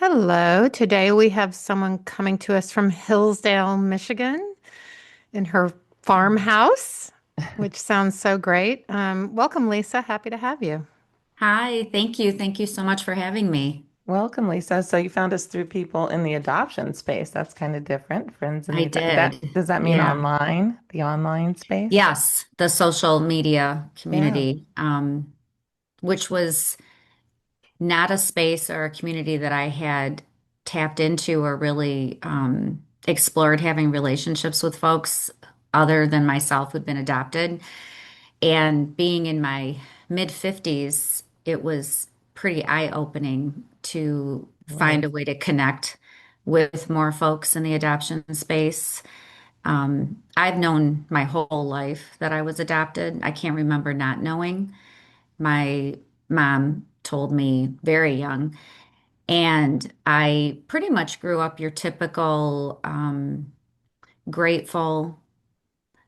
Hello. Today we have someone coming to us from Hillsdale, Michigan, in her farmhouse, which sounds so great. Welcome, Lisa. Happy to have you. Hi, thank you. Thank you so much for having me. Welcome, Lisa. So you found us through people in the adoption space. That's kind of different. Friends in I the that did. does that mean Yeah. online, the online space? Yes, the social media Yeah. community, which was not a space or a community that I had tapped into or really explored having relationships with folks other than myself who'd been adopted. And being in my mid 50s, it was pretty eye-opening to find a Was. way to connect with more folks in the adoption space. I've known my whole life that I was adopted. I can't remember not knowing. My mom told me very young, and I pretty much grew up your typical grateful.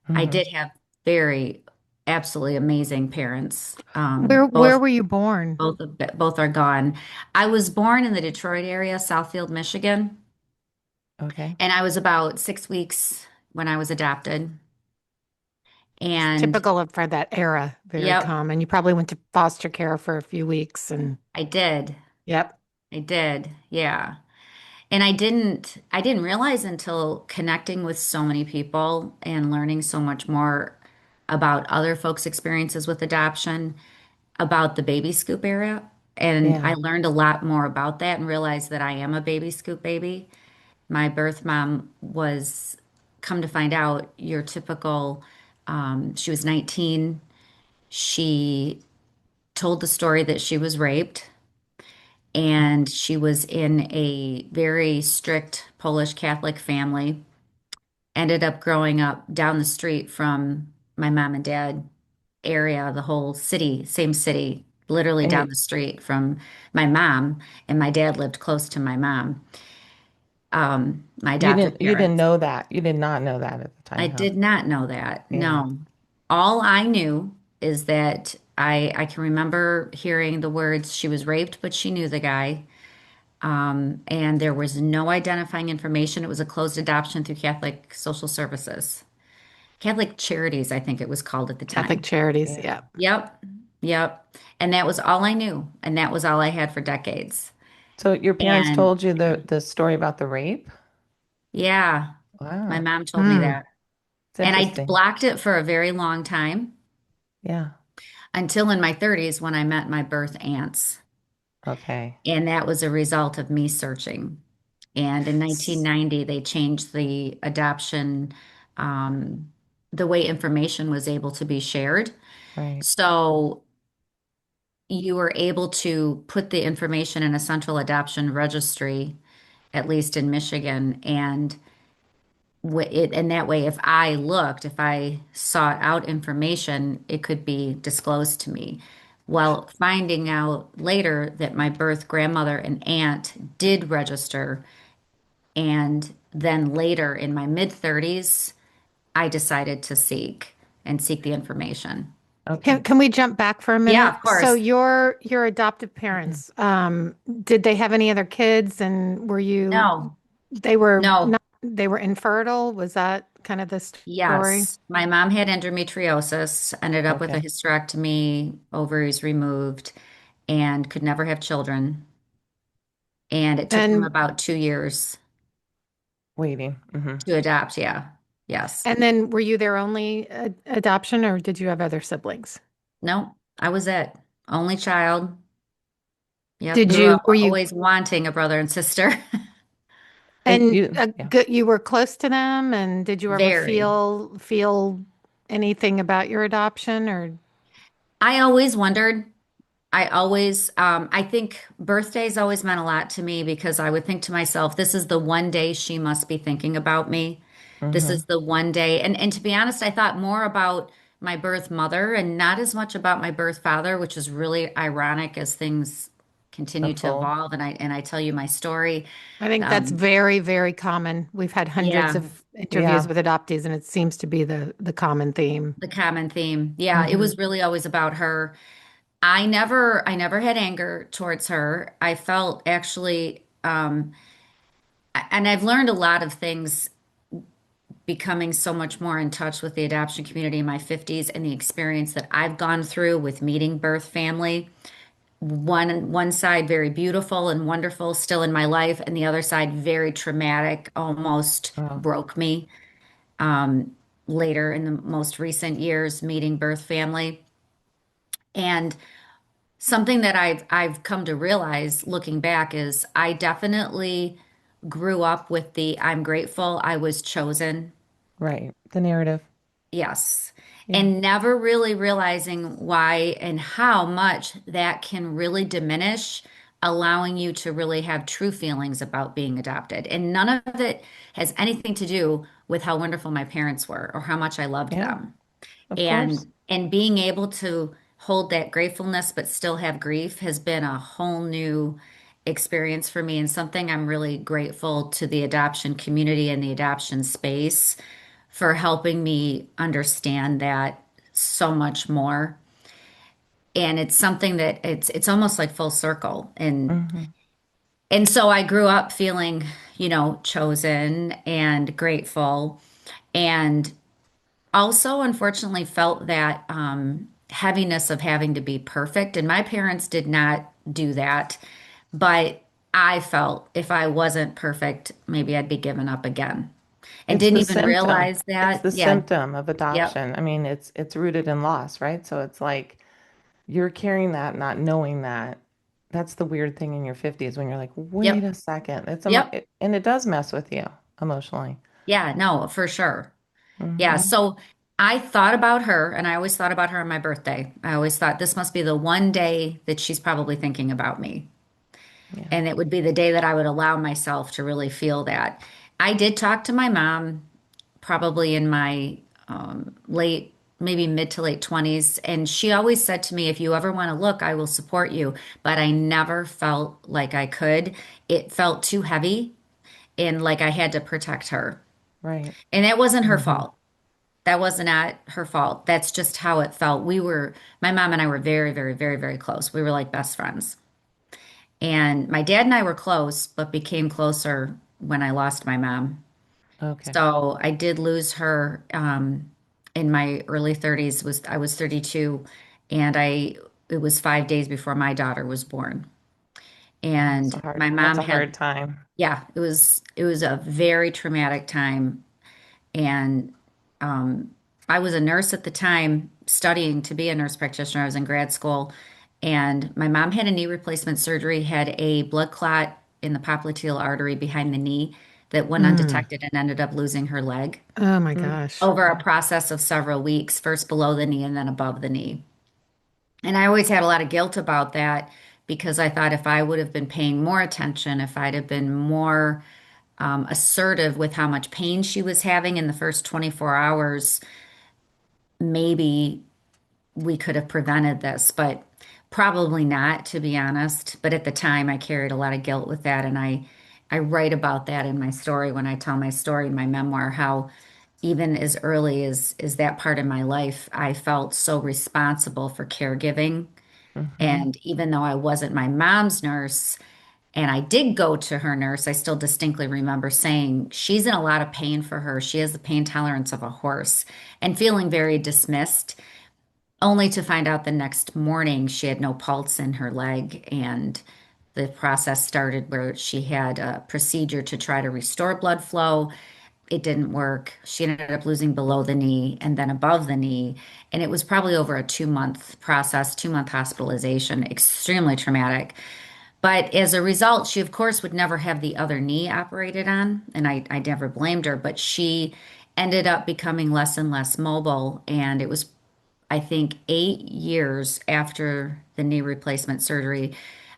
I Hmm. did have very absolutely amazing parents. Where were you born? Both are gone. I was born in the Detroit area, Southfield, Michigan, Okay. and I was about 6 weeks when I was adopted. It's And typical of for that era, very yep, common. You probably went to foster care for a few weeks and I did. yep. I did. Yeah. And I didn't realize until connecting with so many people and learning so much more about other folks' experiences with adoption, about the baby scoop era. And I Yeah. learned a lot more about that and realized that I am a baby scoop baby. My birth mom was, come to find out, your typical, she was 19. She told the story that she was raped and she was in a very strict Polish Catholic family. Ended up growing up down the street from my mom and dad area, the whole city, same city, literally And down the street from my mom, and my dad lived close to my mom, my you adoptive didn't parents. know that. You did not know that at the I time, huh? did not know that. Yeah. No. All I knew is that I can remember hearing the words, she was raped, but she knew the guy. And there was no identifying information. It was a closed adoption through Catholic Social Services. Catholic Charities, I think it was called at the Catholic time. Charities, Yeah. yeah. Yep. Yep. And that was all I knew. And that was all I had for decades. So your parents And told you the story about the rape? yeah, my Wow. mom told me Hmm. that. It's And I interesting. blocked it for a very long time Yeah. until in my 30s when I met my birth aunts. Okay. And that was a result of me searching. And in S- 1990, they changed the adoption, um, the way information was able to be shared. Right. So you were able to put the information in a central adoption registry, at least in Michigan, and and that way, if I sought out information, it could be disclosed to me. Well, finding out later that my birth grandmother and aunt did register, and then later in my mid 30s, I decided to seek the information. Okay. Can we jump back for a Yeah, minute? of So course. your adoptive parents, did they have any other kids and were you No, they were no. not they were infertile? Was that kind of the story? Yes, my mom had endometriosis, ended up with a Okay. hysterectomy, ovaries removed, and could never have children. And it took them And about 2 years Waiting. to adopt. Yeah. Yes. and then were you their only adoption or did you have other siblings? No, I was it. Only child. Yep. Did Grew you up were you always wanting a brother and sister. And and you, yeah. good you were close to them and did you ever Very. feel anything about your adoption or I always wondered. I think birthdays always meant a lot to me because I would think to myself, this is the one day she must be thinking about me. This Hmm. is the one day. And to be honest, I thought more about my birth mother and not as much about my birth father, which is really ironic as things continue to Unfold. evolve. And I tell you my story. I think that's Um, very, very common. We've had hundreds yeah, of interviews Yeah. with adoptees, and it seems to be the common theme. the common theme. Yeah, it Hmm. was really always about her. I never had anger towards her. I felt actually and I've learned a lot of things becoming so much more in touch with the adoption community in my 50s and the experience that I've gone through with meeting birth family. One side very beautiful and wonderful still in my life, and the other side very traumatic, almost Oh, broke me later in the most recent years meeting birth family. And something that I've come to realize looking back is I definitely grew up with the I'm grateful I was chosen. right. The narrative. Yes. Yeah. And never really realizing why and how much that can really diminish allowing you to really have true feelings about being adopted. And none of it has anything to do with how wonderful my parents were or how much I loved Yeah. them. Of course. And being able to hold that gratefulness but still have grief has been a whole new experience for me and something I'm really grateful to the adoption community and the adoption space for helping me understand that so much more. And it's something that it's almost like full circle. Hmm. And so I grew up feeling, chosen and grateful and also unfortunately felt that heaviness of having to be perfect. And my parents did not do that, but I felt if I wasn't perfect, maybe I'd be given up again. And It's didn't the even symptom. realize It's that. the Yeah. symptom of Yep. adoption. I mean, it's rooted in loss, right? So it's like you're carrying that, not knowing that. That's the weird thing in your 50s when you're like, wait Yep. a second. Yep. And it does mess with you emotionally. Yeah, no, for sure. Yeah. Hmm. So I thought about her and I always thought about her on my birthday. I always thought this must be the one day that she's probably thinking about me. Yeah. And it would be the day that I would allow myself to really feel that. I did talk to my mom probably in my late, maybe mid to late 20s. And she always said to me, if you ever want to look, I will support you. But I never felt like I could. It felt too heavy and like I had to protect her. Right. And that wasn't her Hmm. fault. That was not her fault. That's just how it felt. My mom and I were very, very, very, very close. We were like best friends. And my dad and I were close, but became closer when I lost my mom. Okay. So I did lose her in my early 30s. I was 32, and I it was 5 days before my daughter was born. Oh, And my that's mom a had, hard time. yeah, it was a very traumatic time. And I was a nurse at the time, studying to be a nurse practitioner. I was in grad school, and my mom had a knee replacement surgery, had a blood clot in the popliteal artery behind the knee that went Mm. undetected and ended up losing her leg Oh my Mm. gosh. over a process of several weeks, first below the knee and then above the knee. And I always had a lot of guilt about that because I thought if I would have been paying more attention, if I'd have been more assertive with how much pain she was having in the first 24 hours, maybe we could have prevented this, but probably not, to be honest. But at the time, I carried a lot of guilt with that, and I write about that in my story when I tell my story in my memoir, how even as early as that part of my life, I felt so responsible for caregiving. Hmm. And even though I wasn't my mom's nurse, and I did go to her nurse, I still distinctly remember saying, she's in a lot of pain for her. She has the pain tolerance of a horse, and feeling very dismissed, only to find out the next morning she had no pulse in her leg. And the process started where she had a procedure to try to restore blood flow. It didn't work. She ended up losing below the knee and then above the knee. And it was probably over a 2 month process, 2 month hospitalization, extremely traumatic. But as a result, she, of course, would never have the other knee operated on. And I never blamed her, but she ended up becoming less and less mobile. And it was, I think, 8 years after the knee replacement surgery.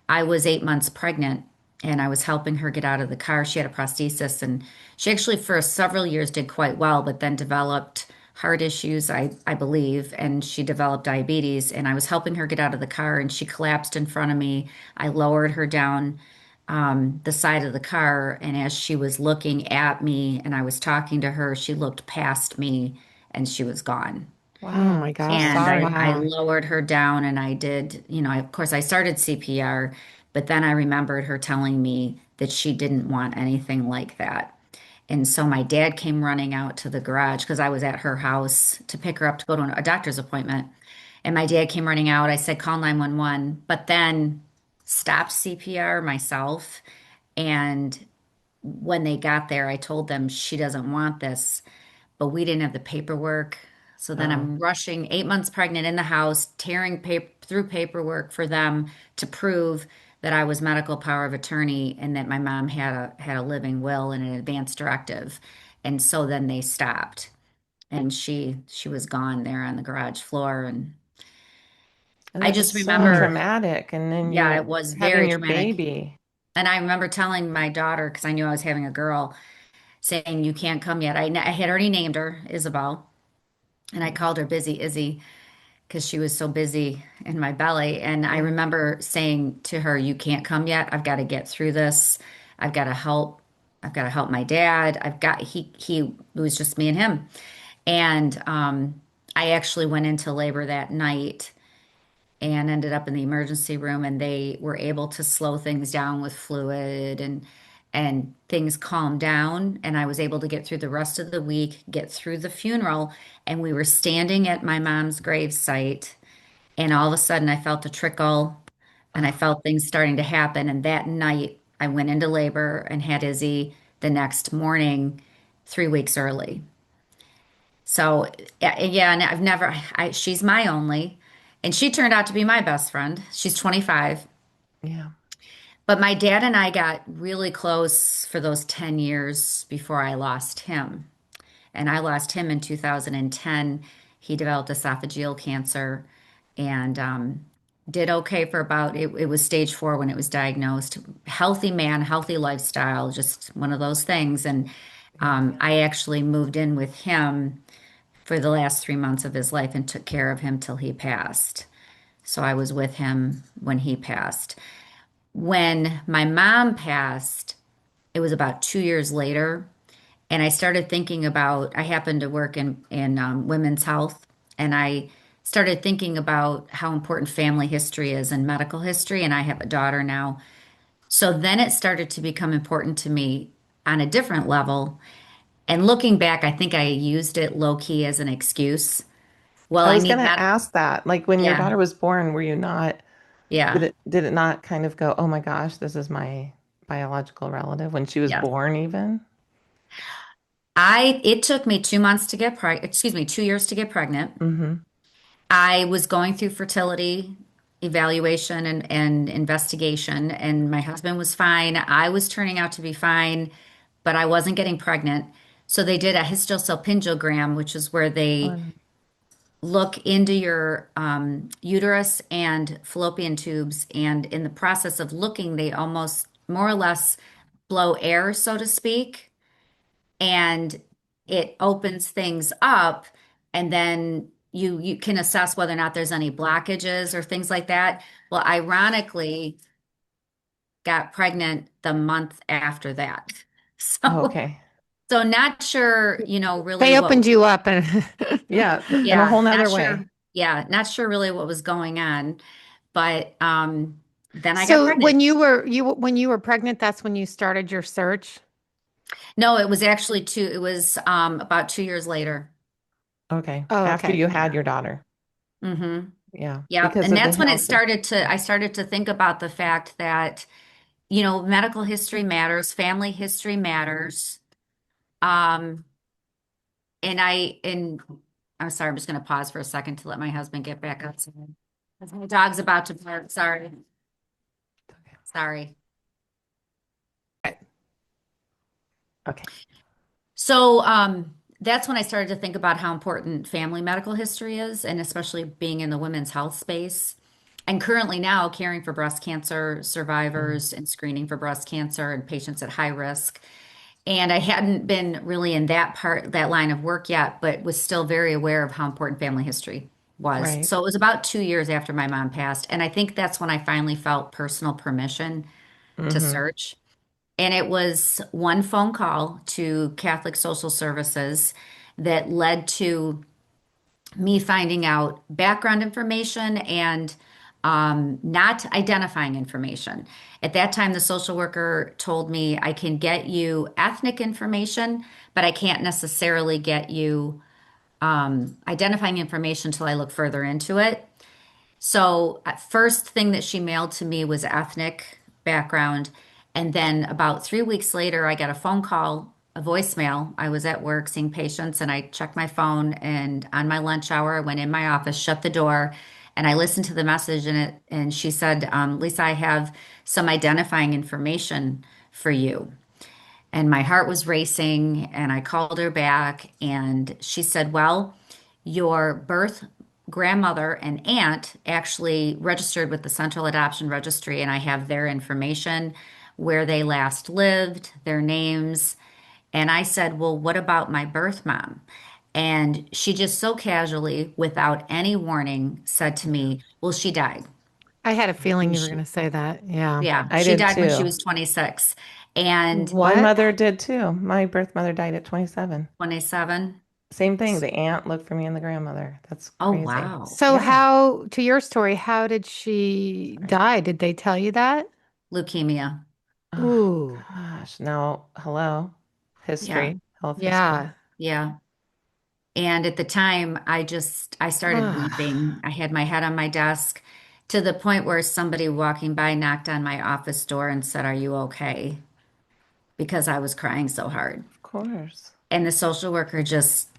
I was 8 months pregnant and I was helping her get out of the car. She had a prosthesis and she actually, for several years, did quite well, but then developed heart issues, I believe, and she developed diabetes. And I was helping her get out of the car and she collapsed in front of me. I lowered her down the side of the car. And as she was looking at me and I was talking to her, she looked past me and she was gone. Oh Wow. my So gosh. And sorry. I Wow. lowered her down and I did, of course, I started CPR, but then I remembered her telling me that she didn't want anything like that. And so my dad came running out to the garage because I was at her house to pick her up to go to a doctor's appointment. And my dad came running out. I said, call 911, but then stopped CPR myself. And when they got there, I told them she doesn't want this, but we didn't have the paperwork. So then Oh, I'm rushing 8 months pregnant in the house, tearing through paperwork for them to prove that I was medical power of attorney and that my mom had a living will and an advance directive. And so then they stopped, and she was gone there on the garage floor. And and I that's just so remember, traumatic. And then yeah, you it was having very your traumatic. baby. And I remember telling my daughter, because I knew I was having a girl, saying, "You can't come yet." I had already named her Isabel, and I called her Busy Izzy because she was so busy in my belly. And I Yeah. remember saying to her, "You can't come yet. I've got to get through this. I've got to help. I've got to help my dad. He it was just me and him." And I actually went into labor that night and ended up in the emergency room, and they were able to slow things down with fluid, and things calmed down, and I was able to get through the rest of the week, get through the funeral. And we were standing at my mom's grave site, and all of a sudden I felt a trickle, and I Oh, felt things starting to happen. And that night I went into labor and had Izzy the next morning, 3 weeks early. So yeah, and she's my only, and she turned out to be my best friend. She's 25. yeah. But my dad and I got really close for those 10 years before I lost him. And I lost him in 2010. He developed esophageal cancer and did okay for it was stage 4 when it was diagnosed. Healthy man, healthy lifestyle, just one of those things. And Yeah. I actually moved in with him for the last 3 months of his life and took care of him till he passed. So I was with him when he passed. When my mom passed, it was about 2 years later, and I started thinking about. I happened to work in women's health, and I started thinking about how important family history is and medical history. And I have a daughter now, so then it started to become important to me on a different level. And looking back, I think I used it low key as an excuse. Well, I I was need gonna that. ask that. Like when your Yeah, daughter was born, were you not, yeah, did it not kind of go, oh my gosh, this is my biological relative when she was yes. born even? It took me 2 months to get pregnant, excuse me, 2 years to get pregnant. Mm-hmm. I was going through fertility evaluation and investigation, and my husband was fine. I was turning out to be fine, but I wasn't getting pregnant. So they did a hysterosalpingogram, which is where they Fun. look into your uterus and fallopian tubes. And in the process of looking, they almost more or less blow air, so to speak, and it opens things up. And then you can assess whether or not there's any blockages or things like that. Well, ironically, got pregnant the month after that. Oh, So okay. so not sure, really They what. opened you up and Yeah, in a Yeah, whole not nother sure. way. Yeah, not sure really what was going on. But then I got so pregnant. when you were pregnant, that's when you started your search. No, it was actually it was about 2 years later. Okay. Oh, After okay. you had Yeah. your daughter. Mm-hmm. Yeah. Yep. Because And of the that's when health. I started to think about the fact that, medical history matters, family history matters. Um, and I'm sorry, I'm just going to pause for a second to let my husband get back outside. 'Cause my dog's about to bark. Sorry. Sorry. Okay. So, that's when I started to think about how important family medical history is, and especially being in the women's health space. And currently now caring for breast cancer Mm. survivors and screening for breast cancer and patients at high risk. And I hadn't been really in that line of work yet, but was still very aware of how important family history was. Right. So it was about 2 years after my mom passed. And I think that's when I finally felt personal permission to Mm-hmm. search. And it was one phone call to Catholic Social Services that led to me finding out background information and not identifying information. At that time, the social worker told me I can get you ethnic information, but I can't necessarily get you identifying information until I look further into it. So, first thing that she mailed to me was ethnic background. And then about 3 weeks later, I got a phone call, a voicemail. I was at work seeing patients and I checked my phone. And on my lunch hour, I went in my office, shut the door, and I listened to the message. And she said, Lisa, I have some identifying information for you. And my heart was racing, and I called her back, and she said, well, your birth grandmother and aunt actually registered with the Central Adoption Registry, and I have their information, where they last lived, their names. And I said, well, what about my birth mom? And she just so casually, without any warning, said to me, well, she died. I had a feeling you were going She, to say that. Yeah. yeah, I she did died when she too. was 26 and My What? mother did too. My birth mother died at 27. 27. Same thing. The aunt looked for me and the grandmother. That's Oh, crazy. wow. So Yeah. how, to your story, how did she Right. die? Did they tell you that? Leukemia. Oh, Ooh. gosh. Now, hello. Yeah. History, health history. Yeah. Yeah. And at the time, I started Ah. weeping. I had my head on my desk to the point where somebody walking by knocked on my office door and said, are you okay? Because I was crying so hard. Of course. And the social worker just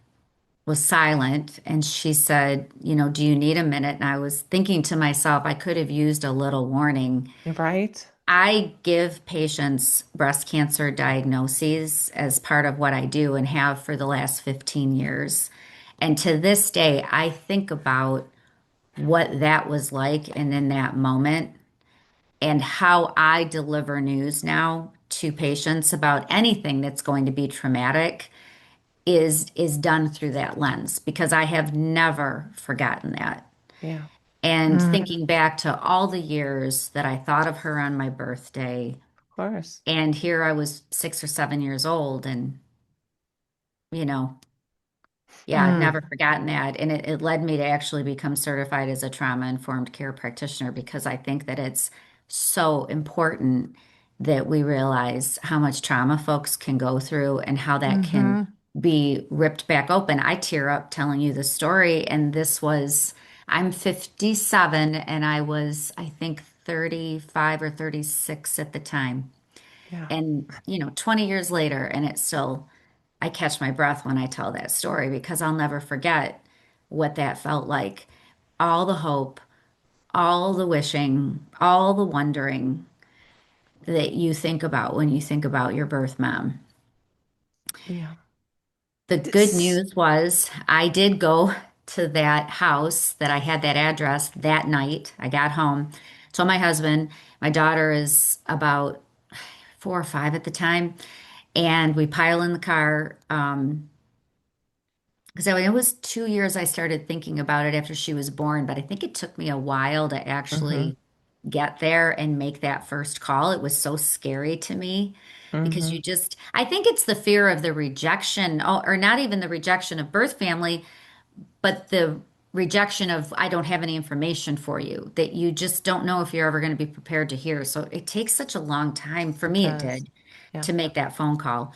was silent. And she said, do you need a minute? And I was thinking to myself, I could have used a little warning. You're right. I give patients breast cancer diagnoses as part of what I do and have for the last 15 years. And to this day, I think about what that was like and in that moment and how I deliver news now to patients about anything that's going to be traumatic is done through that lens because I have never forgotten that. Yeah. And Mm. thinking back to all the years that I thought of her on my birthday, Of course. and here I was 6 or 7 years old, and you know, yeah, I've Mm. never forgotten that. And it led me to actually become certified as a trauma-informed care practitioner because I think that it's so important that we realize how much trauma folks can go through and how that can Mm-hmm. be ripped back open. I tear up telling you the story, and I'm 57, and I was, I think, 35 or 36 at the time. Yeah. And, 20 years later, and it's still, I catch my breath when I tell that story because I'll never forget what that felt like. All the hope, all the wishing, all the wondering that you think about when you think about your birth mom. Yeah. The good This, news was I did go to that house that I had that address that night. I got home, told my husband, my daughter is about 4 or 5 at the time, and we pile in the car. Because it was 2 years I started thinking about it after she was born, but I think it took me a while to Mm-hmm. actually get there and make that first call. It was so scary to me because Mm-hmm. I think it's the fear of the rejection, or not even the rejection of birth family, but the rejection of, I don't have any information for you, that you just don't know if you're ever going to be prepared to hear. So it takes such a long time, for It me, it does. did, Yeah. to make that phone call.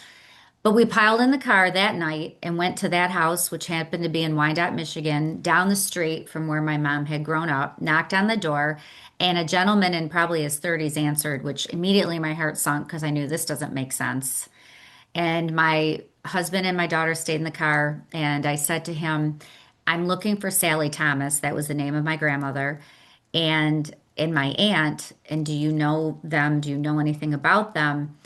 But we piled in the car that night and went to that house, which happened to be in Wyandotte, Michigan, down the street from where my mom had grown up, knocked on the door, and a gentleman in probably his 30s answered, which immediately my heart sunk because I knew this doesn't make sense. And my husband and my daughter stayed in the car, and I said to him, I'm looking for Sally Thomas. That was the name of my grandmother. And my aunt, and do you know them? Do you know anything about them?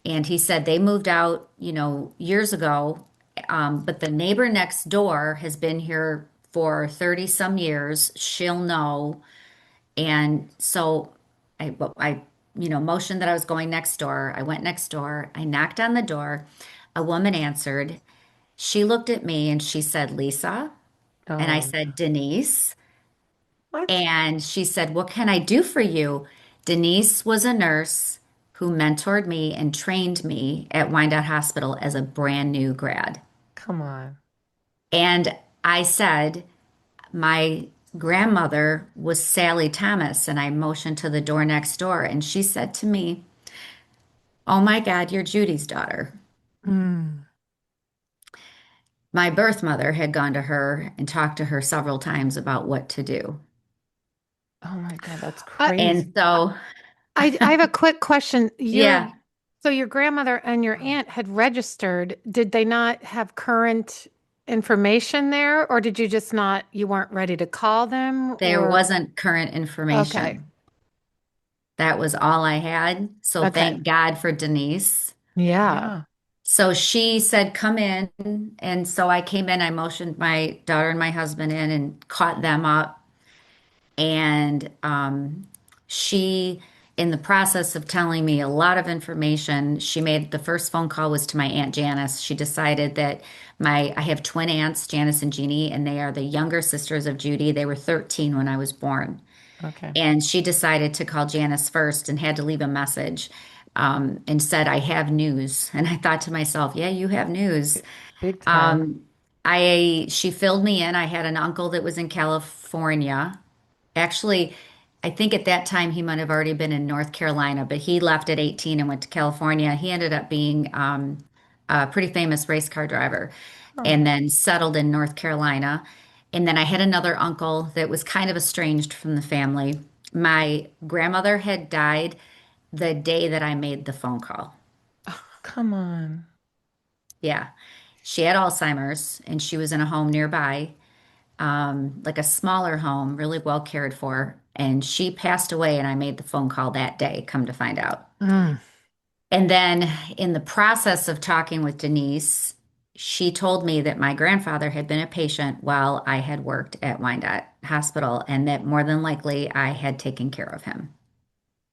And he said they moved out, years ago. But the neighbor next door has been here for 30 some years. She'll know. And so I motioned that I was going next door. I went next door. I knocked on the door. A woman answered. She looked at me and she said, Lisa. And I Oh, said, Denise. what? And she said, what can I do for you? Denise was a nurse who mentored me and trained me at Wyandotte Hospital as a brand new grad. Come on. And I said, my grandmother was Sally Thomas, and I motioned to the door next door, and she said to me, "Oh my God, you're Judy's daughter." Mm. My birth mother had gone to her and talked to her several times about what to do. Oh my God, that's I, crazy. And so, I have a quick question. yeah, So your grandmother and your aunt had registered. Did they not have current information there, or did you just not, you weren't ready to call them, there or wasn't current okay, information. That was all I had. So okay. thank God for Denise. Yeah. Yeah. So she said, "Come in." And so I came in, I motioned my daughter and my husband in and caught them up. And she, in the process of telling me a lot of information, she made the first phone call was to my Aunt Janice. She decided that I have twin aunts, Janice and Jeannie, and they are the younger sisters of Judy. They were 13 when I was born. Okay. And she decided to call Janice first and had to leave a message and said, "I have news." And I thought to myself, yeah, you have news. Big time. Um, she filled me in. I had an uncle that was in California. Actually, I think at that time he might have already been in North Carolina, but he left at 18 and went to California. He ended up being a pretty famous race car driver Oh, and then settled in North Carolina. And then I had another uncle that was kind of estranged from the family. My grandmother had died the day that I made the phone call. come on. Yeah. She had Alzheimer's and she was in a home nearby, like a smaller home, really well cared for. And she passed away, and I made the phone call that day, come to find out. Mm. And then in the process of talking with Denise, she told me that my grandfather had been a patient while I had worked at Wyandotte Hospital, and that more than likely I had taken care of him.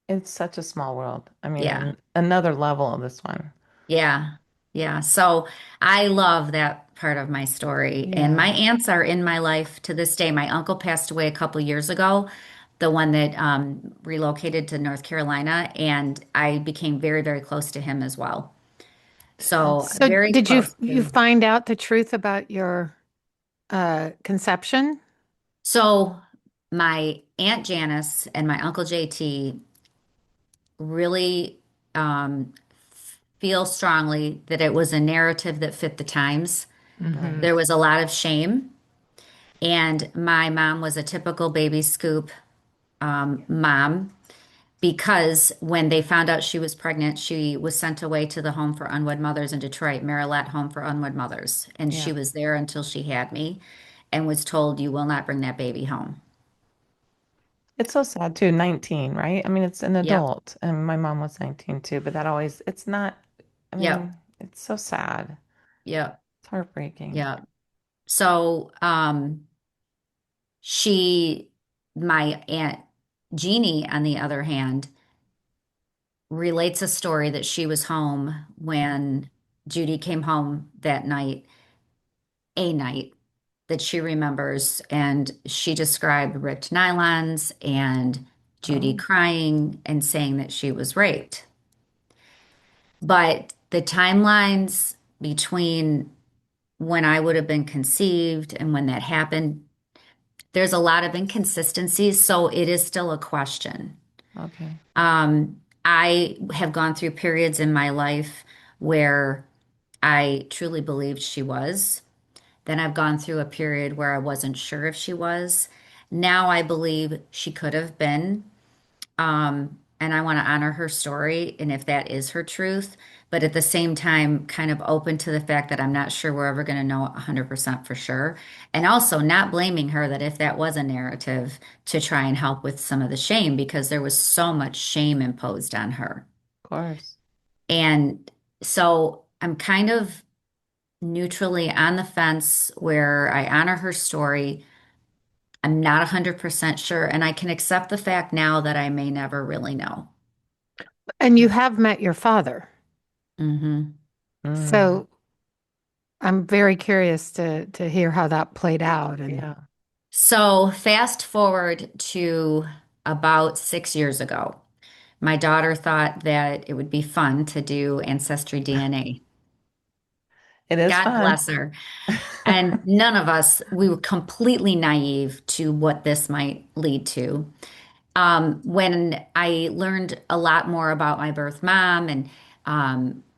It's such a small world. I mean, Yeah. another level of this one. Yeah. Yeah. So I love that part of my story. And my Yeah. aunts are in my life to this day. My uncle passed away a couple years ago, the one that relocated to North Carolina, and I became very, very close to him as well. So That's So very did you close you to. find out the truth about your conception? So my Aunt Janice and my Uncle JT really feel strongly that it was a narrative that fit the times. Hmm. right. There was a lot of shame. And my mom was a typical baby scoop mom because when they found out she was pregnant, she was sent away to the home for unwed mothers in Detroit, Marilette Home for Unwed Mothers. And she Yeah. was there until she had me and was told, "You will not bring that baby home." It's so sad too. 19, right? I mean, it's an Yep, adult, and my mom was 19 too, but that always, it's not, I yep, mean, it's so sad. yep, It's heartbreaking. yep. So she, my Aunt Jeannie, on the other hand, relates a story that she was home when Judy came home that night, a night that she remembers, and she described ripped nylons and Judy Oh, crying and saying that she was raped. But the timelines between when I would have been conceived and when that happened, there's a lot of inconsistencies, so it is still a question. okay. I have gone through periods in my life where I truly believed she was. Then I've gone through a period where I wasn't sure if she was. Now I believe she could have been. And I want to honor her story and if that is her truth, but at the same time, kind of open to the fact that I'm not sure we're ever going to know 100% for sure. And also not blaming her that if that was a narrative to try and help with some of the shame because there was so much shame imposed on her. Of course. And so I'm kind of neutrally on the fence where I honor her story. I'm not 100% sure, and I can accept the fact now that I may never really know. And you have met your father. Hmm. Mm, So I'm very curious to hear how that played out. And yeah. So, fast forward to about 6 years ago, my daughter thought that it would be fun to do ancestry DNA. It is God fun. bless her. And none of us, we were completely naive to what this might lead to. When I learned a lot more about my birth mom and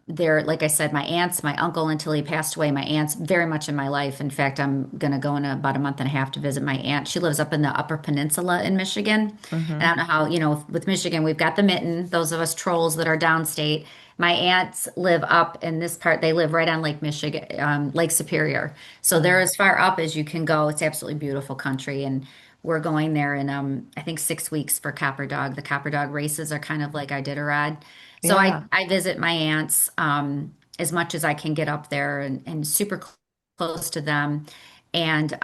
there, like I said, my aunts, my uncle until he passed away, my aunt's very much in my life. In fact, I'm going to go in about a month and a half to visit my aunt. She lives up in the Upper Peninsula in Michigan. And I Hmm. don't know how, with Michigan, we've got the mitten, those of us trolls that are downstate. My aunts live up in this part. They live right on Lake Michigan, Lake Superior. So they're Oh, as far up as you can go. It's absolutely beautiful country. And we're going there in I think 6 weeks for Copper Dog. The Copper Dog races are kind of like Iditarod. So yeah. I visit my aunts as much as I can get up there and super close to them. And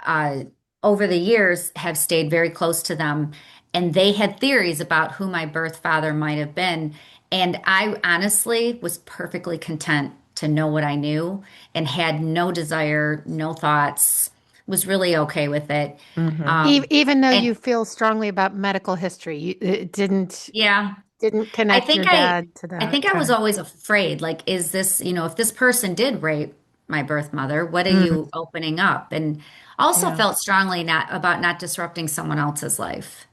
uh, over the years have stayed very close to them. And they had theories about who my birth father might have been. And I honestly was perfectly content to know what I knew and had no desire, no thoughts, was really okay with it. Hmm. Even though And you feel strongly about medical history, it yeah, didn't I connect think your I dad to I that. think I was Okay. always afraid, like, is this, if this person did rape my birth mother, what are Mm, you opening up? And also Yeah. felt strongly not about not disrupting someone else's life.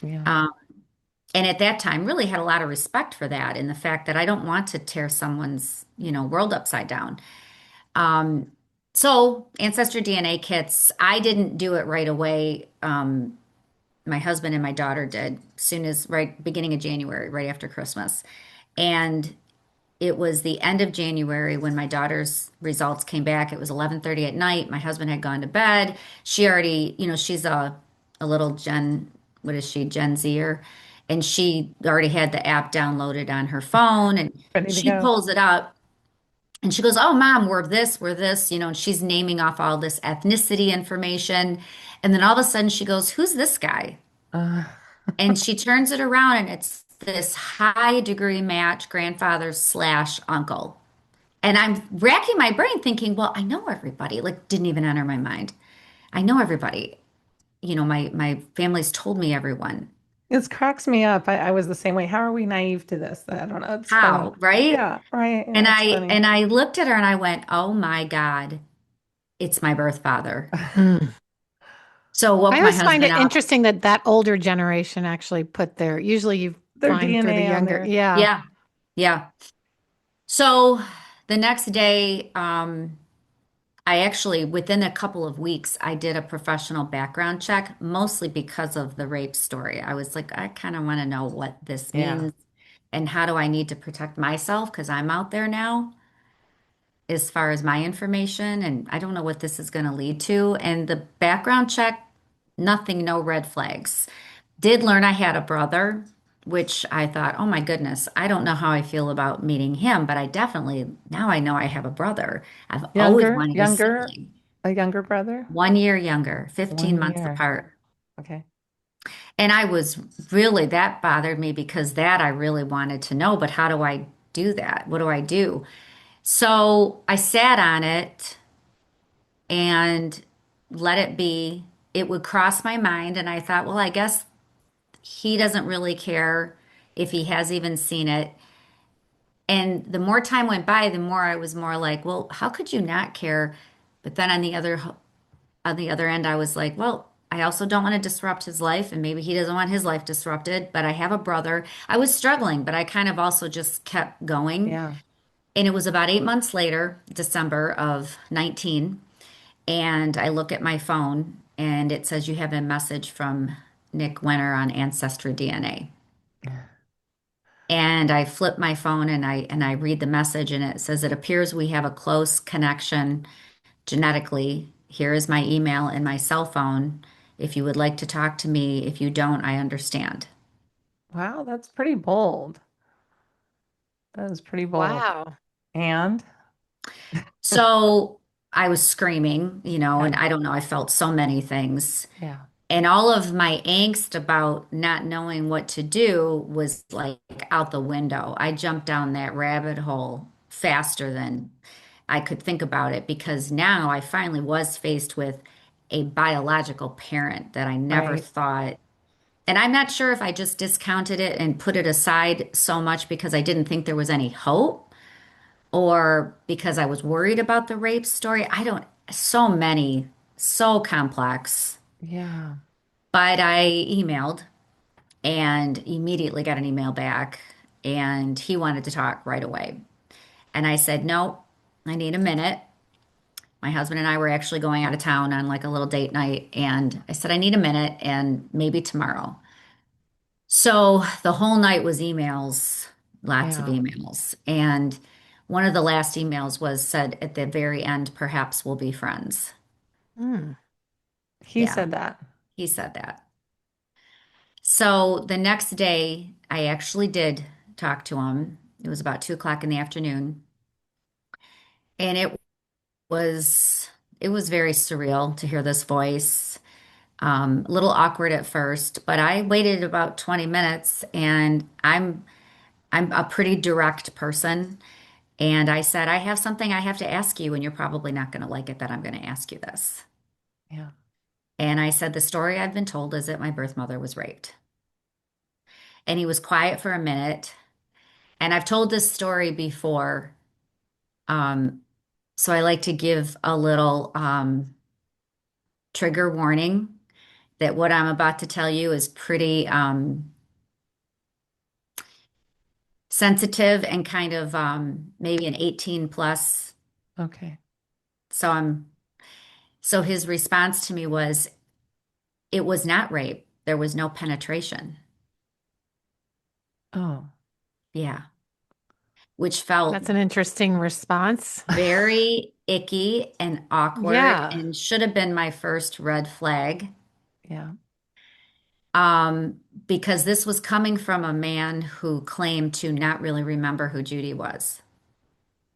Yeah. Um, and at that time, really had a lot of respect for that and the fact that I don't want to tear someone's, world upside down. Um, so ancestor DNA kits, I didn't do it right away. My husband and my daughter did, soon as right beginning of January, right after Christmas. And it was the end of January when my daughter's results came back. It was 11:30 at night. My husband had gone to bed. She already, she's a little what is she, Gen Zer? And she already had the app downloaded on her phone and Ready to she go. pulls it up and she goes, "Oh, mom, we're this," and she's naming off all this ethnicity information. And then all of a sudden she goes, "Who's this guy?" Uh, And she turns it around and it's this high degree match grandfather slash uncle. And I'm racking my brain thinking, well, I know everybody. Like, didn't even enter my mind. I know everybody. My family's told me everyone. this cracks me up. I was the same way. How are we naive to this? I don't know. It's funny. How, right? Yeah, right. Yeah, And it's I funny. and I looked at her and I went, "Oh my God, it's my birth father." mm. So I woke my always find husband it up. interesting that that older generation actually put their, usually you Their find for the DNA on younger. there. Yeah. Yeah, yeah. So the next day, I actually, within a couple of weeks, I did a professional background check, mostly because of the rape story. I was like, I kind of want to know what this Yeah. means and how do I need to protect myself because I'm out there now as far as my information, and I don't know what this is going to lead to. And the background check, nothing, no red flags. Did learn I had a brother, which I thought, oh my goodness, I don't know how I feel about meeting him, but I definitely, now I know I have a brother. I've always wanted a Younger, sibling. a younger brother? 1 year younger, 15 1 months year. apart. Okay. And I was really, that bothered me because that I really wanted to know, but how do I do that? What do I do? So I sat on it and let it be. It would cross my mind. And I thought, well, I guess he doesn't really care if he has even seen it. And the more time went by, the more I was more like, well, how could you not care? But then on the other end, I was like, well, I also don't want to disrupt his life, and maybe he doesn't want his life disrupted, but I have a brother. I was struggling, but I kind of also just kept going. Yeah. And it was about 8 months later, December of 19, and I look at my phone and it says you have a message from Nick Wenner on Ancestry DNA. And I flip my phone and I read the message and it says it appears we have a close connection genetically. Here is my email and my cell phone. If you would like to talk to me, if you don't, I understand. Wow, that's pretty bold. That is pretty bold. Wow. And So I was screaming, okay. and I don't know, I felt so many things. Yeah. And all of my angst about not knowing what to do was like out the window. I jumped down that rabbit hole faster than I could think about it because now I finally was faced with a biological parent that I never Right. thought. And I'm not sure if I just discounted it and put it aside so much because I didn't think there was any hope, or because I was worried about the rape story. I don't, so many, so complex. Yeah. But I emailed and immediately got an email back, and he wanted to talk right away. And I said, no, I need a minute. My husband and I were actually going out of town on like a little date night, and I said, I need a minute and maybe tomorrow. So the whole night was emails, lots of Yeah. emails. And one of the last emails was said at the very end, perhaps we'll be friends. Mm. He Yeah, said that. he said that. So the next day, I actually did talk to him. It was about 2 o'clock in the afternoon. And was it was very surreal to hear this voice. A little awkward at first, but I waited about 20 minutes, and I'm a pretty direct person. And I said, I have something I have to ask you, and you're probably not going to like it that I'm going to ask you this. Yeah. And I said, the story I've been told is that my birth mother was raped. And he was quiet for a minute. And I've told this story before. Um, so I like to give a little trigger warning that what I'm about to tell you is pretty sensitive and kind of maybe an 18 plus. Okay. So so his response to me was, it was not rape. There was no penetration. Oh, Yeah, which felt That's an interesting response. very icky and awkward Yeah. and should have been my first red flag. yeah. Um, because this was coming from a man who claimed to not really remember who Judy was.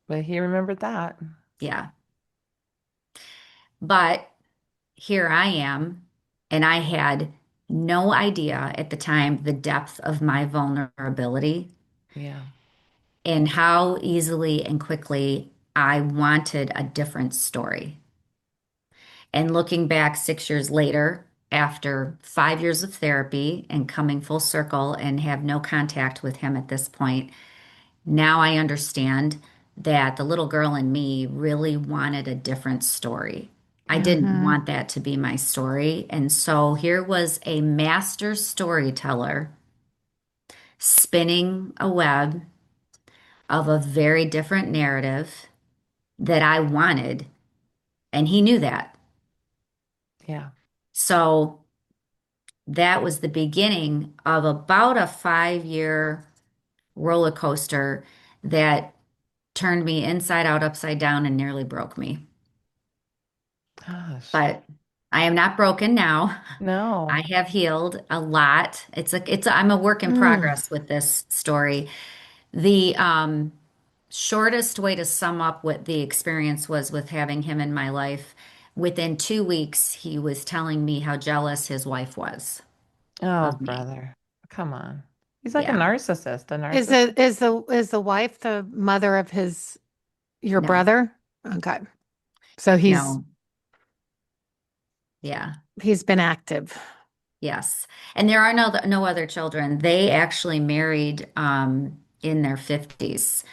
But he remembered that. Yeah. But here I am, and I had no idea at the time the depth of my vulnerability Yeah. and how easily and quickly I wanted a different story. And looking back 6 years later, after 5 years of therapy and coming full circle and have no contact with him at this point, now I understand that the little girl in me really wanted a different story. I didn't Hmm. want that to be my story. And so here was a master storyteller spinning a web of a very different narrative that I wanted. And he knew that. Yeah. So that was the beginning of about a 5 year roller coaster that turned me inside out, upside down, and nearly broke me. Gosh. But I am not broken now. I No. have healed a lot. I'm a work in Mm. progress with this story. The shortest way to sum up what the experience was with having him in my life, within 2 weeks, he was telling me how jealous his wife was Oh, of me. brother. Come on. He's like a Yeah. narcissist, a Is narcissist. it is the wife the mother of your No, brother? Okay. So no. Yeah. he's been active. Yes. And there are no other children. They actually married in their 50s,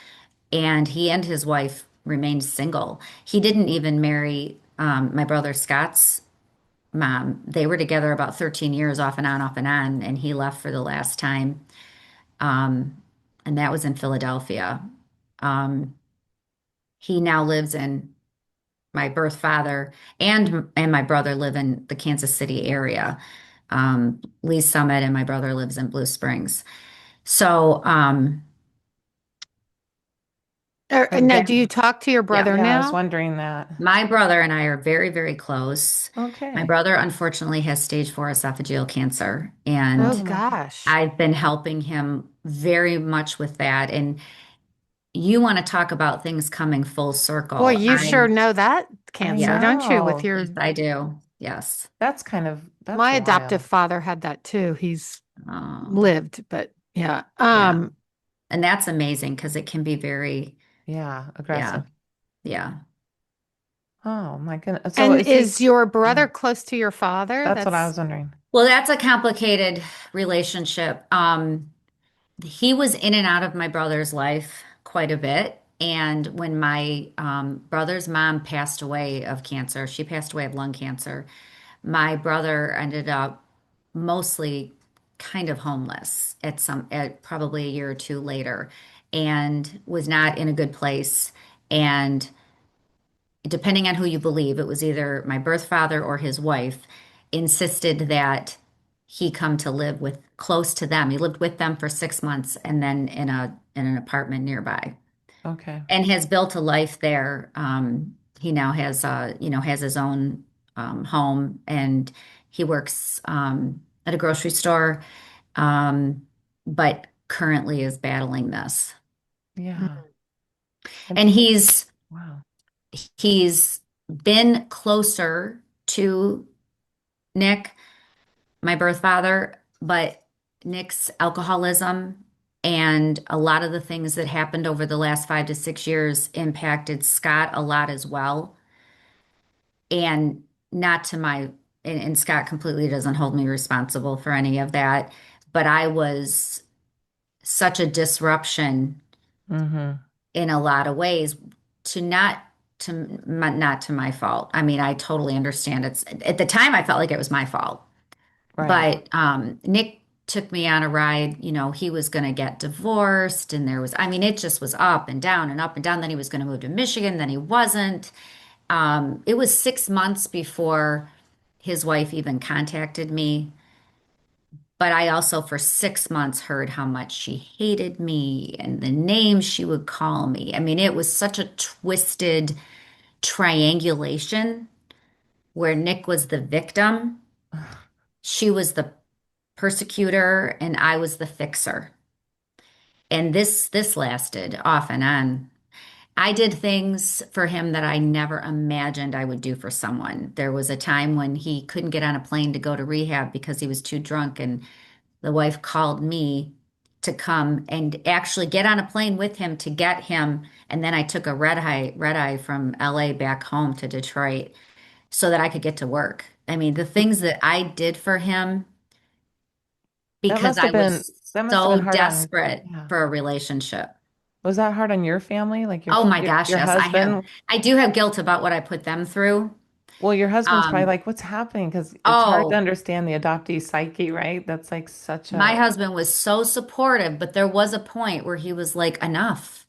and he and his wife remained single. He didn't even marry my brother Scott's mom. They were together about 13 years off and on, and he left for the last time. Um, and that was in Philadelphia. Um, he now lives in my birth father and my brother live in the Kansas City area. Lee Summit and my brother lives in Blue Springs. So, But Now, that, do you talk to your yeah, brother yeah, I was now? wondering that. my brother and I are very, very close. My Okay. brother, unfortunately, has stage 4 esophageal cancer, Oh and Oh my God. gosh. I've been helping him very much with that. And you want to talk about things coming full Boy, circle. you sure know that I cancer, Yeah, don't you? With know. your yes, I do. Yes. That's my adoptive wild. father had that too. He's Oh, lived, but yeah. yeah. And that's amazing because it can be very, Yeah, yeah, aggressive. yeah. Oh my goodness. So And is he, is your yeah, brother close to your father? that's what I That's was wondering. Well, that's a complicated relationship. He was in and out of my brother's life quite a bit, And when my brother's mom passed away of cancer, she passed away of lung cancer. My brother ended up mostly kind of homeless at probably a year or two later, and was not in a good place. And depending on who you believe, it was either my birth father or his wife insisted that he come to live with close to them. He lived with them for 6 months and then in an apartment nearby, Okay. and has built a life there. He now has has his own home, and he works at a grocery store, um, but currently is battling this. Yeah. And And wow. he's been closer to Nick, my birth father, but Nick's alcoholism and a lot of the things that happened over the last 5 to 6 years impacted Scott a lot as well. And not to my, and Scott completely doesn't hold me responsible for any of that, but I was such a disruption Mm-hmm. in a lot of ways to not to my fault. I mean, I totally understand it's at the time I felt like it was my fault. Right. But Nick took me on a ride. He was going to get divorced, and I mean, it just was up and down and up and down. Then he was going to move to Michigan, then he wasn't. It was 6 months before his wife even contacted me. But I also, for 6 months, heard how much she hated me and the names she would call me. I mean, it was such a twisted triangulation where Nick was the victim, she was the persecutor, and I was the fixer. And this lasted off and on. I did things for him that I never imagined I would do for someone. There was a time when he couldn't get on a plane to go to rehab because he was too drunk, and the wife called me to come and actually get on a plane with him to get him. And then I took a red eye from LA back home to Detroit so that I could get to work. I mean, the things that I did for him That because must have I been was that must have been so hard on, desperate yeah. for a relationship. Was that hard on your family? Like Oh my gosh, your yes, I have. husband? I do have guilt about what I put them through. Well, your husband's probably Um, like, what's happening? Because it's hard to oh, understand the adoptee psyche, right? That's like such my a, husband was so supportive, but there was a point where he was like, enough.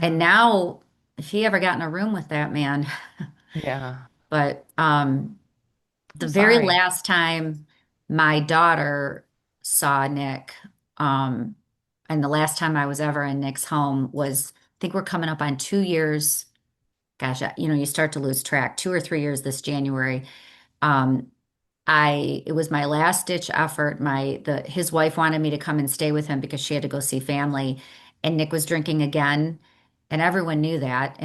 And yeah, now, if he ever got in a room with that man, yeah. but the I'm very sorry. last time my daughter saw Nick, um, and the last time I was ever in Nick's home was, I think we're coming up on 2 years. Gosh, you start to lose track, 2 or 3 years this January. Um, it was my last ditch effort. His wife wanted me to come and stay with him because she had to go see family, and Nick was drinking again, and everyone knew that.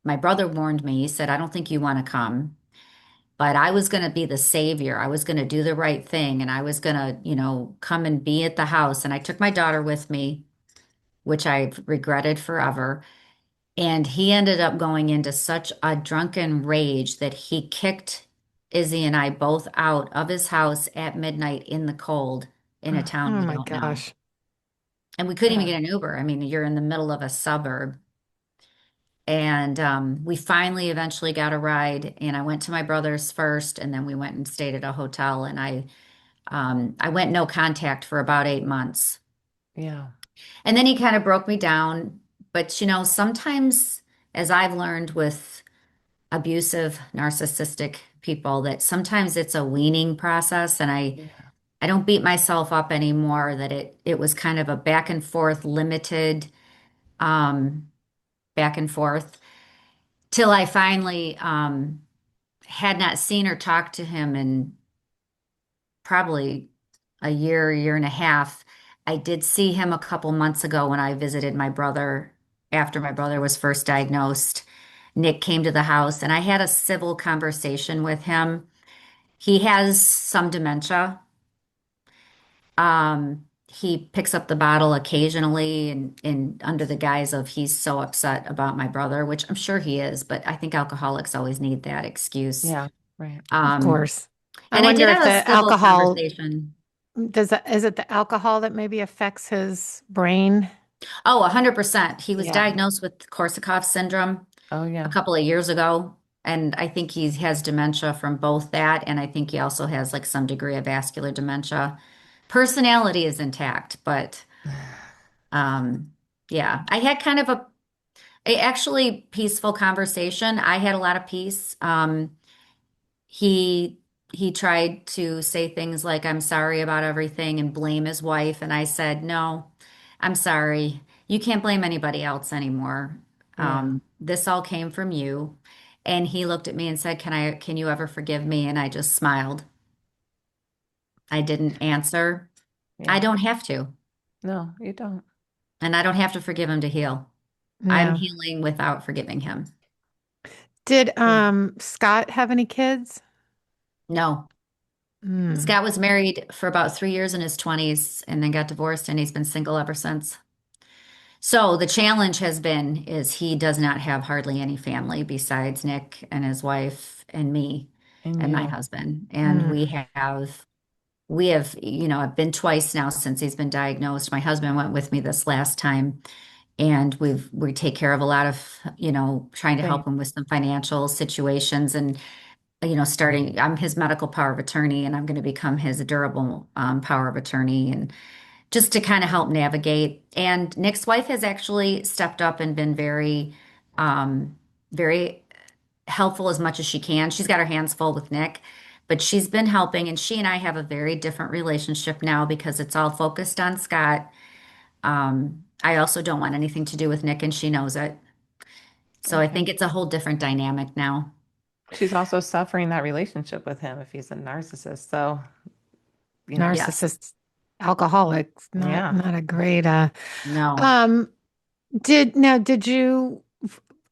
My brother warned me. He said, "I don't think you want to come." But I was going to be the savior. I was going to do the right thing, and I was going to, come and be at the house. And I took my daughter with me, which I've regretted forever. And he ended up going into such a drunken rage that he kicked Izzy and I both out of his house at midnight in the cold in a Oh town we my don't know. gosh. And we couldn't even God. get an Uber. I mean, you're in the middle of a suburb. And we finally eventually got a ride, and I went to my brother's first, and then we went and stayed at a hotel. And I went no contact for about 8 months. Yeah. And then he kind of broke me down. But sometimes, as I've learned with abusive, narcissistic people, that sometimes it's a weaning process. And Yeah. I don't beat myself up anymore that it was kind of a back and forth, limited um, back and forth till I finally had not seen or talked to him in probably a year and a half. I did see him a couple months ago when I visited my brother after my brother was first diagnosed. Nick came to the house and I had a civil conversation with him. He has some dementia. He picks up the bottle occasionally and under the guise of he's so upset about my brother, which I'm sure he is, but I think alcoholics always need that excuse. Yeah. Right. Of Um, course. I and I wonder did if have a the civil alcohol conversation. is it the alcohol that maybe affects his brain? Oh, 100%. He was Yeah. diagnosed with Korsakoff syndrome Oh a yeah. couple of years ago. And I think he has dementia from both that. And I think he also has like some degree of vascular dementia. Personality is intact, but um, yeah, I had kind of a actually peaceful conversation. I had a lot of peace. He he tried to say things like I'm sorry about everything and blame his wife, and I said, "No, I'm sorry. You can't blame anybody else anymore. Yeah. This all came from you." And he looked at me and said, can you ever forgive me?" And I just smiled. I didn't answer. I Yeah. don't have to, No, you don't. and I don't have to forgive him to heal. I'm Yeah. healing without forgiving him. Did Yeah. Scott have any kids? No. Mm. Scott was married for about 3 years in his 20s and then got divorced, and he's been single ever since. So the challenge has been is he does not have hardly any family besides Nick and his wife and me And and my you. husband. And Mm. we have, I've been twice now since he's been diagnosed. My husband went with me this last time, and we take care of a lot of, trying to help Thank. him with some financial situations and starting, I'm his medical power of attorney, and I'm going to become his durable power of attorney, and just to kind of help navigate. And Nick's wife has actually stepped up and been very helpful as much as she can. She's got her hands full with Nick, but she's been helping, and she and I have a very different relationship now because it's all focused on Scott. I also don't want anything to do with Nick, and she knows it. So I Okay. think it's a whole different dynamic now. She's also suffering that relationship with him if he's a narcissist. So, you know, Yes. Narcissist, alcoholics, not yeah. not a great No. um did you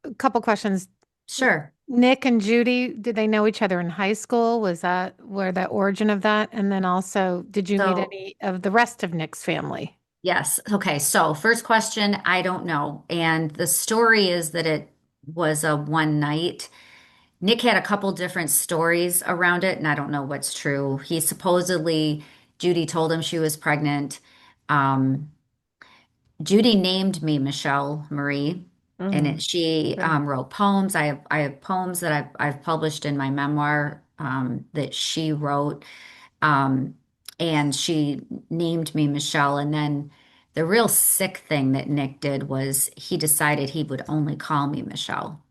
a couple questions. Sure. Nick and Judy, did they know each other in high school? Was that where the origin of that? And then also, did you meet So any of the rest of Nick's family? yes. Okay. So, first question, I don't know. And the story is that it was a one night. Nick had a couple different stories around it, and I don't know what's true. He supposedly, Judy told him she was pregnant. Um, Judy named me Michelle Marie, and Mm, she good. wrote poems. I have poems that I've published in my memoir that she wrote. Um, and she named me Michelle. And then the real sick thing that Nick did was he decided he would only call me Michelle.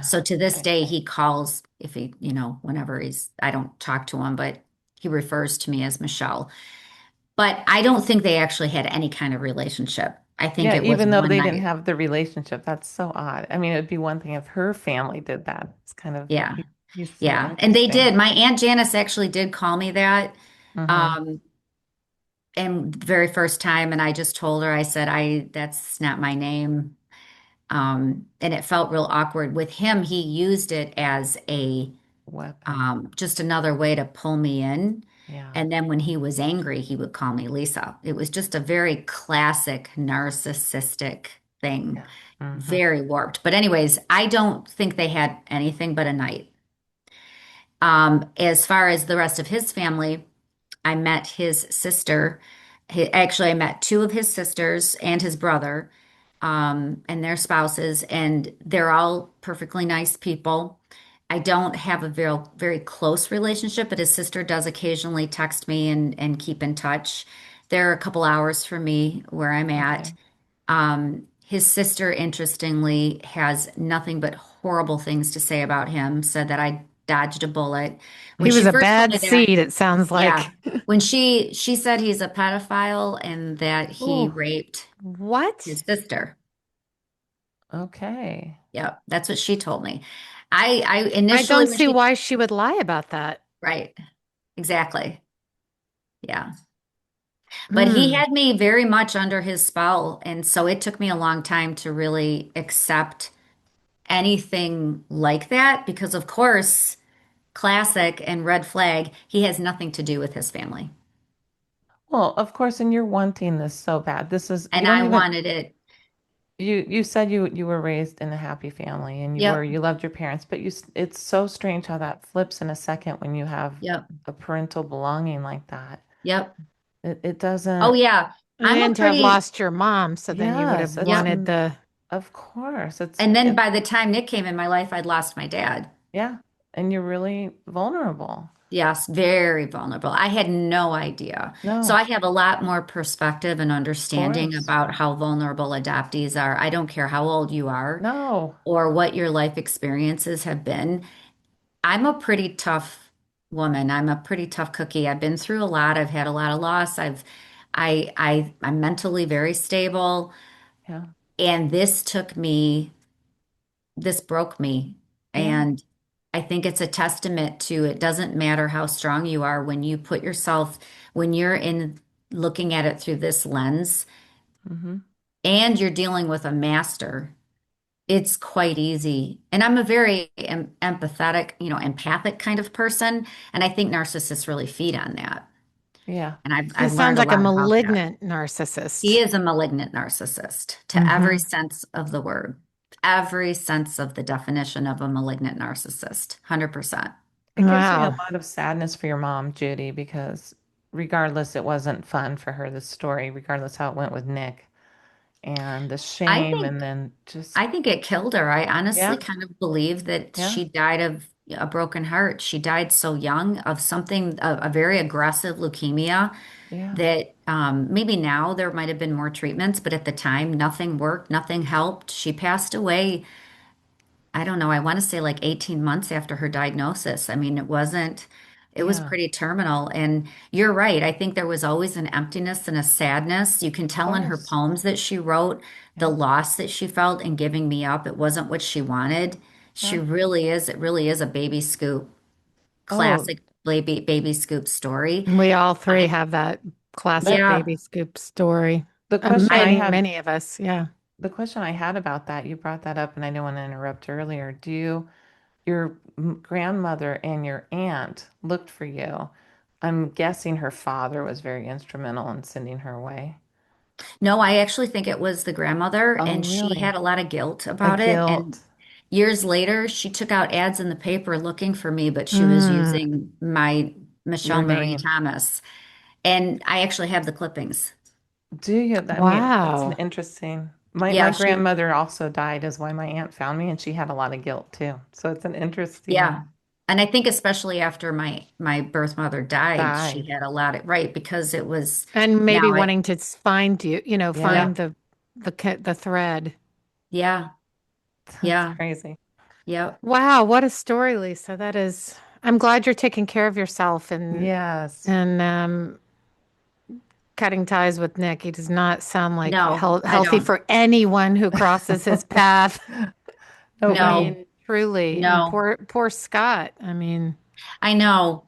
So to this Okay. day, he calls if he, whenever I don't talk to him, but he refers to me as Michelle. But I don't think they actually had any kind of relationship. I think Yeah, it was even though one they didn't night. have the relationship, that's so odd. I mean, it'd be one thing if her family did that. It's kind of, Yeah. he's so Yeah. And they interesting. did. My Aunt Janice actually did call me that. Hmm. Um, and the very first time, and I just told her, I said, that's not my name. And it felt real awkward with him. He used it as Weapon. just another way to pull me in. Yeah. And then when he was angry, he would call me Lisa. It was just a very classic narcissistic thing, Yeah. Hmm. very warped. But anyways, I don't think they had anything but a night. As far as the rest of his family, I met his sister. Actually, I met two of his sisters and his brother, and their spouses, and they're all perfectly nice people. I don't have a very close relationship, but his sister does occasionally text me and keep in touch. They're a couple hours from me where I'm at. Okay. His sister, interestingly, has nothing but horrible things to say about him, said that I dodged a bullet. When He was she a first told bad me that, seed, it sounds yeah. like. When she said he's a pedophile and that he Oh, raped What? his sister. okay. Yeah, that's what she told me. I I initially don't when see she why she would lie about that. right, exactly. Yeah. But he Hmm. had me very much under his spell, and so it took me a long time to really accept anything like that because of course, classic and red flag, he has nothing to do with his family. Well, of course, and you're wanting this so bad. This is, you And don't I even, wanted it. you said you were raised in a happy family and Yep. you loved your parents, but it's so strange how that flips in a second when you have Yep. a parental belonging like that. Yep. It Oh doesn't, yeah. I'm a And to have pretty, lost your mom, so then you would have Yes, it's yep. wanted the, of course. And then by the time Nick came in my life, I'd lost my dad. Yeah, and you're really vulnerable. Yes, very vulnerable. I had no idea. So No, I have a lot more perspective and of understanding course. about how vulnerable adoptees are. I don't care how old you are No. or what your life experiences have been. I'm a pretty tough woman. I'm a pretty tough cookie. I've been through a lot. I've had a lot of loss. I'm mentally very stable. Yeah. And this broke me. Yeah. And I think it's a testament to it doesn't matter how strong you are when you put yourself, when you're in looking at it through this lens Hmm. and you're dealing with a master, it's quite easy. And I'm a very empathetic, empathic kind of person. And I think narcissists really feed on that. Yeah. And he I've sounds learned a like a lot about that. malignant He narcissist. is a malignant narcissist to every Hmm. sense of the word, every sense of the definition of a malignant narcissist, 100%. It gives me a Wow. lot of sadness for your mom, Judy, because regardless, it wasn't fun for her, this story, regardless how it went with Nick and the I shame think and then just, I think it killed her. I honestly yeah, kind of believe that yeah, she died of a broken heart. She died so young of something, a very aggressive leukemia yeah. that maybe now there might have been more treatments, but at the time nothing worked, nothing helped. She passed away, I don't know, I want to say like 18 months after her diagnosis. I mean, it was Yeah, pretty terminal. And you're right. I think there was always an emptiness and a sadness. You can of tell in her course. poems that she wrote the Yeah, loss that she felt in giving me up. It wasn't what she wanted. yeah. It really is a baby scoop, Oh, classic baby scoop story. We all three I, have that classic that yeah, baby scoop story. the question I Many, had, many of us. Yeah. the question I had about that, you brought that up, and I didn't want to interrupt earlier. Your grandmother and your aunt looked for you? I'm guessing her father was very instrumental in sending her away. no, I actually think it was the grandmother, Oh, and she really? had a lot of guilt A about it. And guilt. years later, she took out ads in the paper looking for me, but she was Mm. using my Your Michelle Marie name. Thomas. And I actually have the clippings. Do you? I mean, that's an Wow. interesting. My Yeah, she, grandmother also died, is why my aunt found me, and she had a lot of guilt too. So it's an interesting yeah. And I think especially after my birth mother died, she died. had a lot of, right, because it was And maybe now wanting to find you, Yeah, find the thread. yeah, that's yeah, crazy. yeah. Wow, what a story, Lisa. That is, I'm glad you're taking care of yourself Yes. and cutting ties with Nick. He does not sound like No, I healthy don't. for anyone who crosses his path. No, I when No, mean, truly. And no. poor Scott. I mean, I know.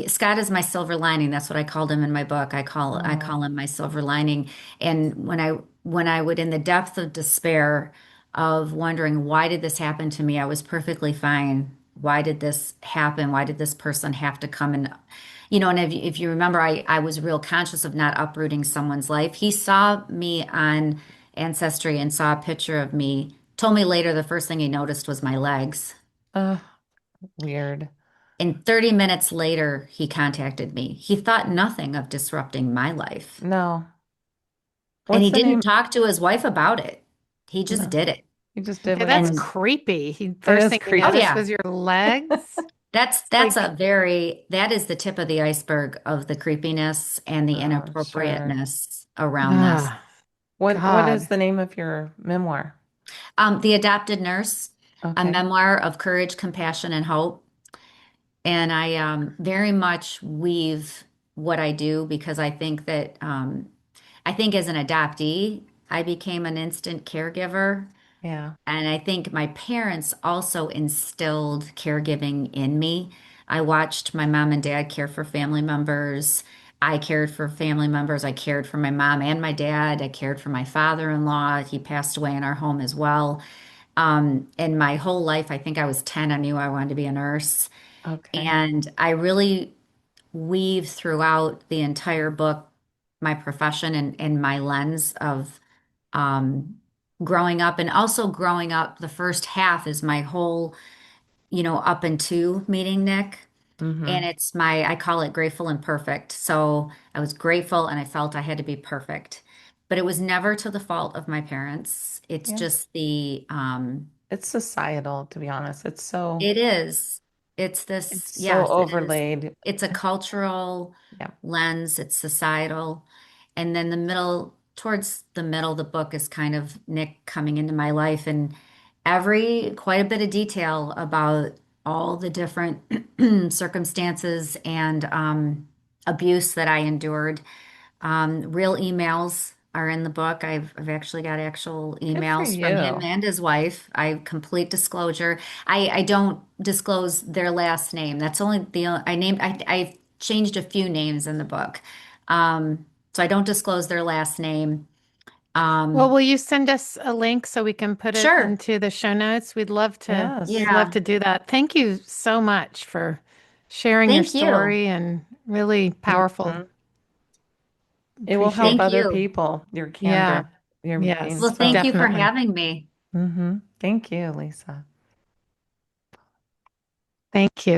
Scott is my silver lining. That's what I called him in my book. I oh, call him my silver lining. And when I would in the depth of despair of wondering why did this happen to me, I was perfectly fine. Why did this happen? Why did this person have to come and and if you remember, I was real conscious of not uprooting someone's life. He saw me on Ancestry and saw a picture of me. Told me later the first thing he noticed was my legs. uh, weird. And 30 minutes later, he contacted me. He thought nothing of disrupting my life. No. And What's he the didn't name? talk to his wife about it. He just No. did it. You just did okay, what that's And creepy. He it first is thing he oh, creepy. noticed yeah, was your legs. It's like, that is the tip of the iceberg of the creepiness and the Oh, sure. inappropriateness around this. ah, What is God. the name of your memoir? The Adopted Nurse, a Okay. memoir of courage, compassion, and hope. And I very much weave what I do because I think as an adoptee, I became an instant caregiver. Yeah. And I think my parents also instilled caregiving in me. I watched my mom and dad care for family members. I cared for family members. I cared for my mom and my dad. I cared for my father-in-law. He passed away in our home as well. And my whole life, I think I was 10, I knew I wanted to be a nurse. Okay. And I really weave throughout the entire book my profession and my lens of um, growing up. And also growing up, the first half is my whole, up into meeting Nick. And it's I call it grateful and perfect. So I was grateful and I felt I had to be perfect. But it was never to the fault of my parents. It's Yeah. just the, It's societal, to be honest. it is, it's It's this, so yes, it is. overlaid. It's a cultural Yeah. lens, it's societal. And then towards the middle of the book is kind of Nick coming into my life and quite a bit of detail about all the different circumstances and abuse that I endured. Real emails are in the book. I've actually got actual Good for emails from him you. and his wife. I complete disclosure. I don't disclose their last name. That's only I changed a few names in the book. So I don't disclose their last name. Well, Um, will you send us a link so we can put it sure. into the show notes? We'd Yes. love Yeah. to do that. Thank you so much for sharing your Thank you. story and really powerful. Mhm. It will help Appreciate. Thank other you. people, your Yeah. candor. You're being Yes, Well, thank so. you for definitely. having me. Thank you, Lisa. Thank you.